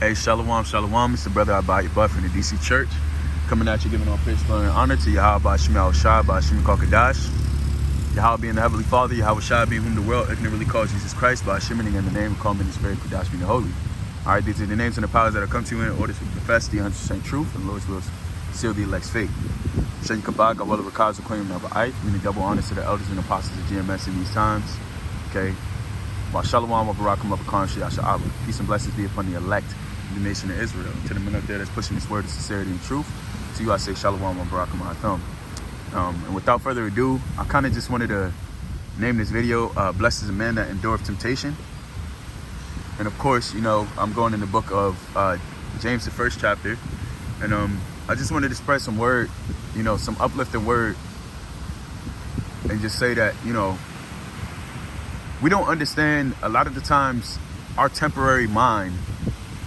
Hey, Shalom, Shalom. It's the brother Abaya Buff in the DC Church. Coming at you, giving all praise, glory, and honor to Yahweh Shema Shai, by Shema Kakadash. Yahweh being the Heavenly Father, Yahweh Shai being whom the world ignorantly calls Jesus Christ, by Shemaning in the name of calling in the Spirit, Kadash being the Holy. All right, these are the names and the powers that have come to you in order to profess the 100% truth, and the Lord's will seal the elect's fate. Shem Kabak, Awala Rakaz, claim of Ike, meaning double honors to the elders and apostles of GMS in these times. Okay. Wa Shalom, wa Barakum, wa Bakan, Shiyasha Abba. Peace and blessings be upon the elect, the nation of Israel. To the men up there that's pushing this word of sincerity and truth, to you I say Shalom, wa Barakum, wa Thumb. And without further ado, I kind of just wanted to name this video, Blessed is a Man That Endureth Temptation. And of course, you know, I'm going in the book of James, the first chapter. And I just wanted to spread some word, you know, some uplifting word. And just say that, you know, we don't understand, a lot of the times, our temporary mind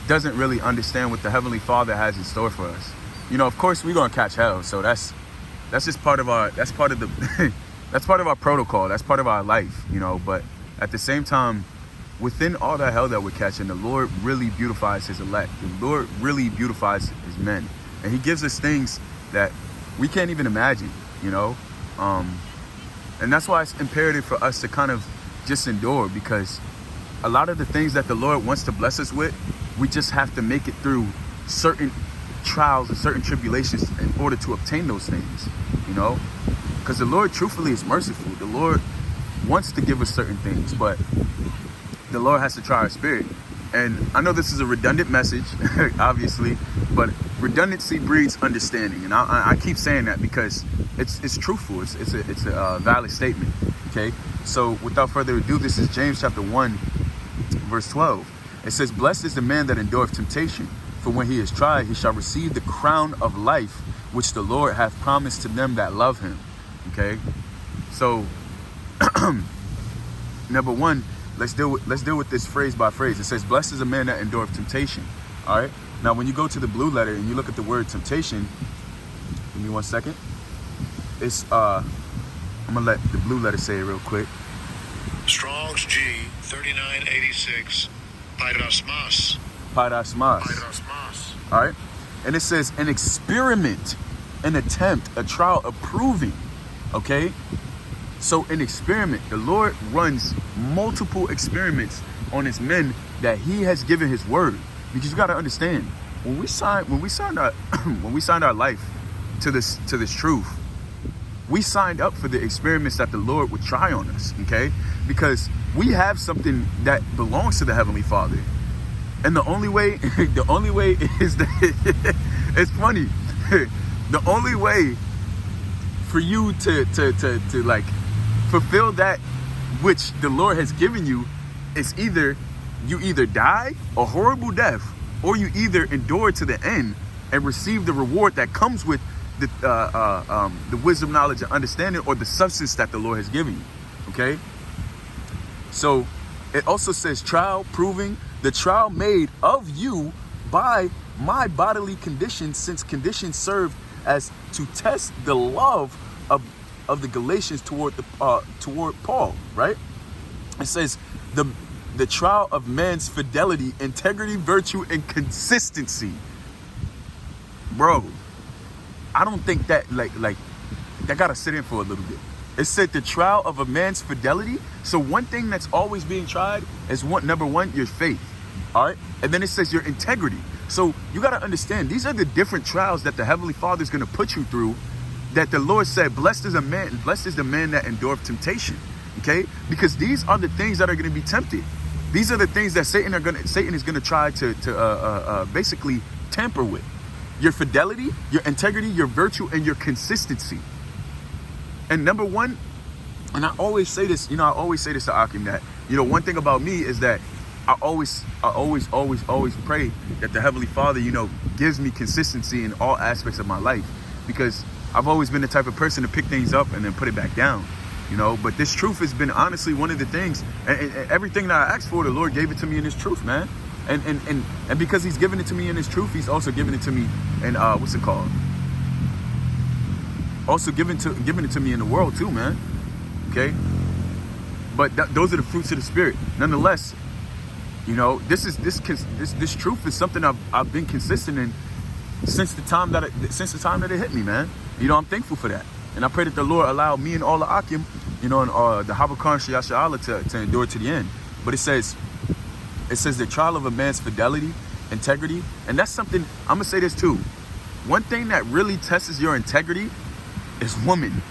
doesn't really understand what the Heavenly Father has in store for us. You know, of course, we're gonna catch hell, so that's just part of our, that's part of the, that's part of our protocol, that's part of our life, you know. But at the same time, within all that hell that we're catching, the Lord really beautifies His elect. The Lord really beautifies His men, and He gives us things that we can't even imagine, you know. And that's why it's imperative for us to kind of just endure, because a lot of the things that the Lord wants to bless us with, we just have to make it through certain trials and certain tribulations in order to obtain those things, you know. Because the Lord truthfully is merciful. The Lord wants to give us certain things, but the Lord has to try our spirit. And I know this is a redundant message, obviously, but redundancy breeds understanding. And I keep saying that because it's truthful. It's a valid statement. Okay. So without further ado, this is James chapter 1, verse 12. It says, "Blessed is the man that endureth temptation, for when he is tried, he shall receive the crown of life, which the Lord hath promised to them that love him." Okay. So number one, let's deal with this phrase by phrase. It says, "Blessed is a man that endureth temptation." All right. Now, when you go to the blue letter and you look at the word temptation, give me 1 second. It's I'm gonna let the blue letter say it real quick. Strong's G 3986. Pairasmas. Pairasmas. All right. And it says an experiment, an attempt, a trial, a proving. Okay. So an experiment, the Lord runs multiple experiments on His men that He has given His word. Because you got to understand, when we signed our life to this truth, we signed up for the experiments that the Lord would try on us. Okay, because we have something that belongs to the Heavenly Father, and the only way is that it's funny. The only way for you to like fulfill that which the Lord has given you is either you die a horrible death, or you either endure to the end and receive the reward that comes with the wisdom, knowledge, and understanding, or the substance that the Lord has given you. Okay. So it also says trial, proving, the trial made of you by my bodily conditions, since conditions served as to test the love of the Galatians toward Paul. Right. It says the trial of man's fidelity, integrity, virtue, and consistency. Bro, I don't think that like that gotta sit in for a little bit. It said the trial of a man's fidelity. So one thing that's always being tried is number one, your faith. All right. And then it says your integrity. So you gotta understand, these are the different trials that the Heavenly Father is gonna put you through, that the Lord said, blessed is the man that endureth temptation. Okay? Because these are the things that are gonna be tempted. These are the things that Satan is gonna try to basically tamper with. Your fidelity, your integrity, your virtue, and your consistency. And number one, and I always say this to Akim, that, you know, one thing about me is that I always pray that the Heavenly Father, you know, gives me consistency in all aspects of my life, because I've always been the type of person to pick things up and then put it back down, you know. But this truth has been honestly one of the things, and everything that I asked for, the Lord gave it to me in His truth, man. And because He's given it to me in His truth, He's also given it to me in what's it called? Also given it to me in the world too, man. Okay. But those are the fruits of the Spirit. Nonetheless, You know, this truth is something I've been consistent in since the time that it hit me, man. You know, I'm thankful for that, and I pray that the Lord allow me and all the Akim, you know, and the Habakkuk Shiyasha Allah to endure to the end. But it says the trial of a man's fidelity, integrity, and that's something I'm gonna say this too. One thing that really tests your integrity is woman.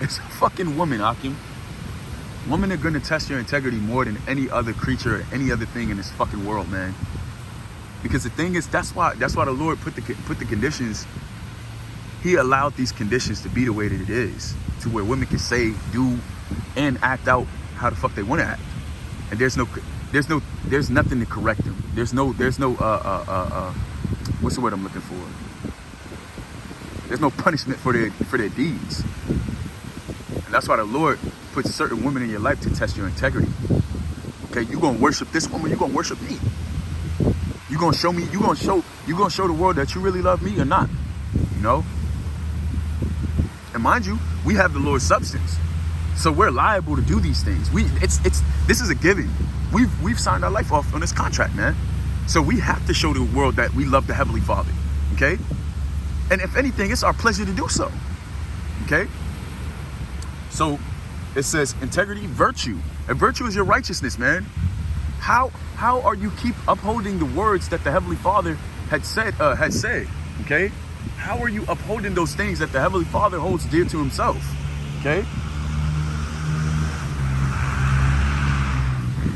It's a fucking woman, Akim. Women are gonna test your integrity more than any other creature or any other thing in this fucking world, man. Because the thing is, that's why the Lord put the conditions. He allowed these conditions to be the way that it is, to where women can say, do, and act out how the fuck they want to act, and there's nothing to correct them. There's no what's the word I'm looking for? There's no punishment for their deeds, and that's why the Lord puts certain women in your life to test your integrity. Okay, you gonna worship this woman, you gonna worship me. You gonna show the world that you really love me or not, you know? And mind you, we have the Lord's substance, so we're liable to do these things. This is a given. We've signed our life off on this contract, man. So we have to show the world that we love the Heavenly Father, okay? And if anything, it's our pleasure to do so, okay? So it says integrity, virtue, and virtue is your righteousness, man. How are you keep upholding the words that the Heavenly Father had said, okay? How are you upholding those things that the Heavenly Father holds dear to himself, okay?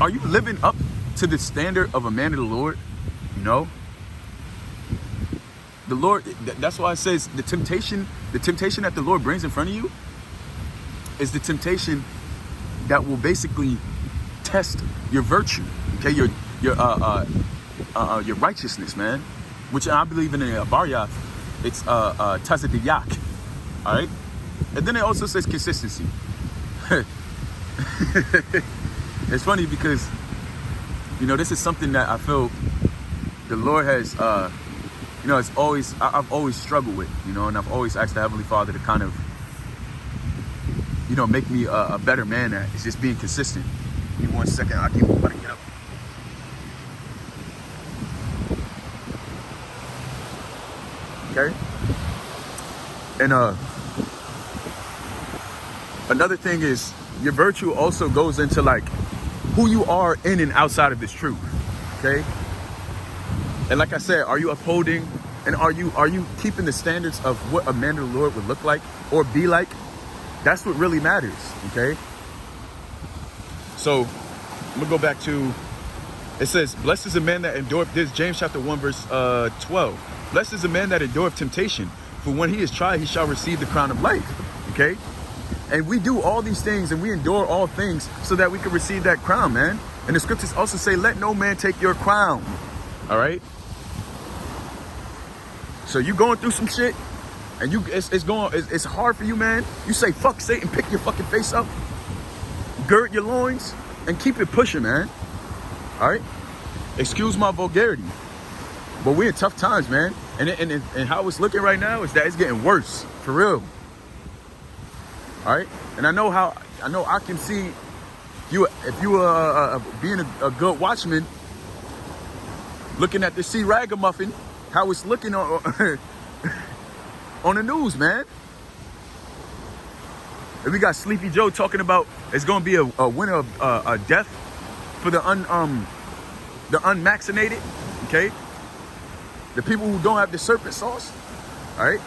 Are you living up to the standard of a man of the Lord? You know? The Lord, that's why it says the temptation that the Lord brings in front of you is the temptation that will basically test your virtue, okay? Your righteousness, man. Which I believe in Barya, it's Tazadiyak, all right? And then it also says consistency. It's funny because, you know, this is something that I feel the Lord has, you know, I've always struggled with, you know, and I've always asked the Heavenly Father to kind of, you know, make me a better man at. It's just being consistent. Give me 1 second, I keep about to get up. Okay? And another thing is, your virtue also goes into like who you are in and outside of this truth, okay? And like I said, are you upholding and are you keeping the standards of what a man of the Lord would look like or be like? That's what really matters, okay? So I'm gonna go back to, it says, blessed is a man that endureth, this James chapter 1 verse 12. Blessed is a man that endureth temptation, for when he is tried, he shall receive the crown of life, okay? And we do all these things and we endure all things so that we can receive that crown, man. And the scriptures also say, let no man take your crown, all right? So you going through some shit and it's hard for you, man. You say, fuck Satan, pick your fucking face up, gird your loins, and keep it pushing, man. All right? Excuse my vulgarity, but we're in tough times, man. And how it's looking right now is that it's getting worse, for real. All right? And I know I can see you, if you are being a good watchman, looking at the sea ragamuffin, how it's looking on on the news, man. And we got Sleepy Joe talking about it's going to be a winter of death for the unvaccinated, okay? The people who don't have the serpent sauce, all right?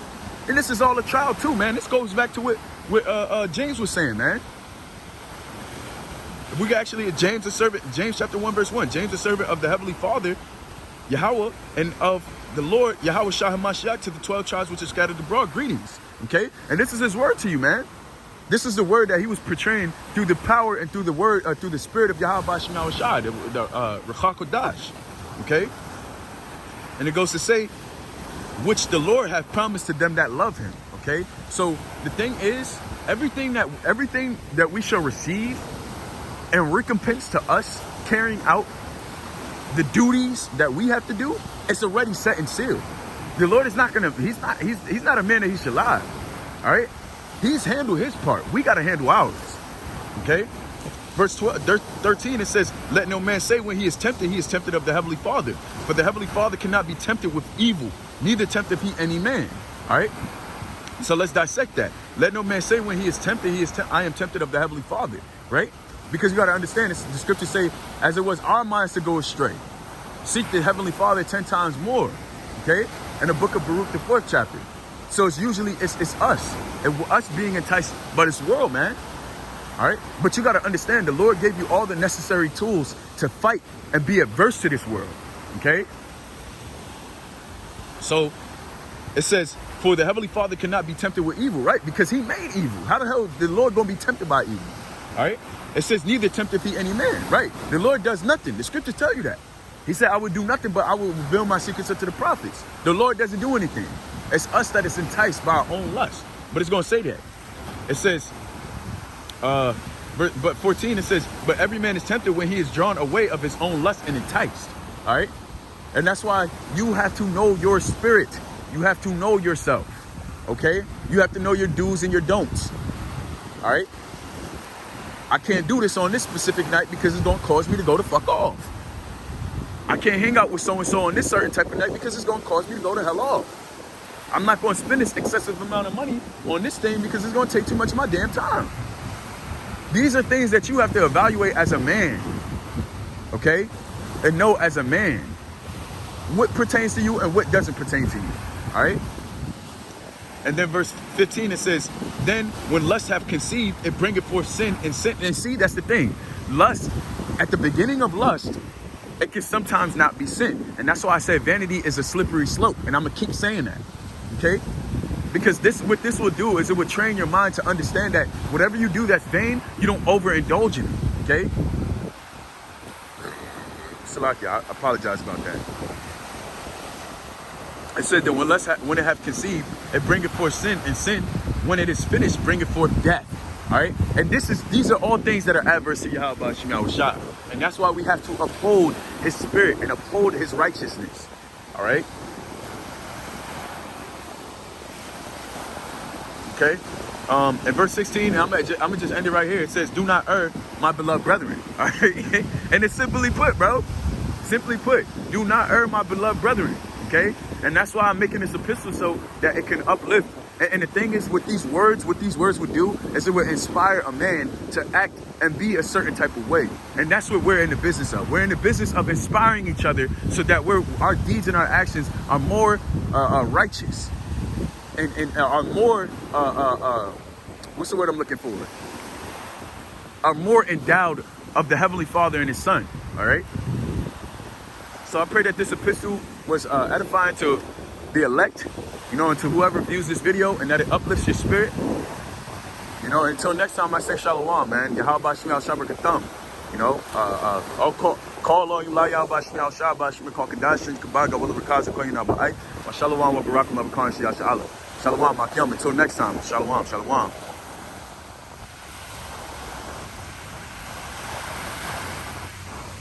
And this is all a trial too, man. This goes back to what James was saying, man. If we actually, James chapter 1 verse 1, James the servant of the Heavenly Father, Yahweh, and of the Lord, Yahweh Shah HaMashiach, to the 12 tribes which are scattered abroad, greetings, okay? And this is his word to you, man. This is the word that he was portraying through the power and through the word, through the spirit of Yahweh Bashim Shai, the Ruach HaKodesh, okay? And it goes to say, which the Lord hath promised to them that love him, okay? So the thing is, everything that we shall receive and recompense to us carrying out the duties that we have to do, it's already set and sealed. The Lord is not gonna, he's not a man that he should lie, all right? He's handled his part. We got to handle ours, okay? verse 13, it says, let no man say when he is tempted of the Heavenly Father. For the Heavenly Father cannot be tempted with evil, neither tempteth he any man. All right? So let's dissect that. Let no man say when he is tempted, I am tempted of the Heavenly Father, right? Because you got to understand this, the scriptures say, as it was our minds to go astray, seek the Heavenly Father 10 times more, okay? In the book of Baruch, the 4th chapter. So it's usually, it's us, and us being enticed by this world, man. All right? But you got to understand, the Lord gave you all the necessary tools to fight and be adverse to this world, okay? So it says, for the Heavenly Father cannot be tempted with evil, right? Because he made evil. How the hell is the Lord going to be tempted by evil? All right? It says, neither tempteth he any man, right? The Lord does nothing. The scriptures tell you that. He said, I would do nothing, but I will reveal my secrets unto the prophets. The Lord doesn't do anything. It's us that is enticed by our own lust. But it's going to say that. It says, but 14, it says, but every man is tempted when he is drawn away of his own lust and enticed. All right? And that's why you have to know your spirit. You have to know yourself. Okay? You have to know your do's and your don'ts. All right? I can't do this on this specific night because it's going to cause me to go the fuck off. I can't hang out with so-and-so on this certain type of night because it's going to cause me to go the hell off. I'm not going to spend this excessive amount of money on this thing because it's going to take too much of my damn time. These are things that you have to evaluate as a man, okay? And know as a man what pertains to you and what doesn't pertain to you, all right? And then verse 15, it says, then when lust have conceived, it bringeth forth sin. And see, that's the thing. Lust, at the beginning of lust, it can sometimes not be sin. And that's why I say vanity is a slippery slope. And I'm going to keep saying that, okay? Because what this will do is it will train your mind to understand that whatever you do that's vain, you don't overindulge in it, okay? Salakia, I apologize about that. It said that when it have conceived, it bringeth forth sin, and sin, when it is finished, bringeth forth death. All right, and these are all things that are adverse to Yahweh Shem Yahushua, and that's why we have to uphold His spirit and uphold His righteousness. All right. Okay. In verse 16, I'm gonna just end it right here. It says, "Do not err, my beloved brethren." All right, and it's simply put, bro. Simply put, do not err, my beloved brethren. Okay, and that's why I'm making this epistle so that it can uplift. And the thing is, with these words, what these words would do is it would inspire a man to act and be a certain type of way. And that's what we're in the business of. We're in the business of inspiring each other so that our deeds and our actions are more righteous and are more, what's the word I'm looking for? Are more endowed of the Heavenly Father and His Son. All right. So I pray that this epistle was edifying to the elect, you know, and to whoever views this video, and that it uplifts your spirit. You know, until next time, I say shalom, man. Yahweh Shem Yahushua B'Katham. You know, I'll call on you, La Yahweh Shem Yahushua B'Shem Kadash Kabaga Willa Rakaza Koyina Ba'ai. Shalom wa Barakum Abakan Shiyasha Allah. Shalom, Makiam. Until next time, shalom, shalom.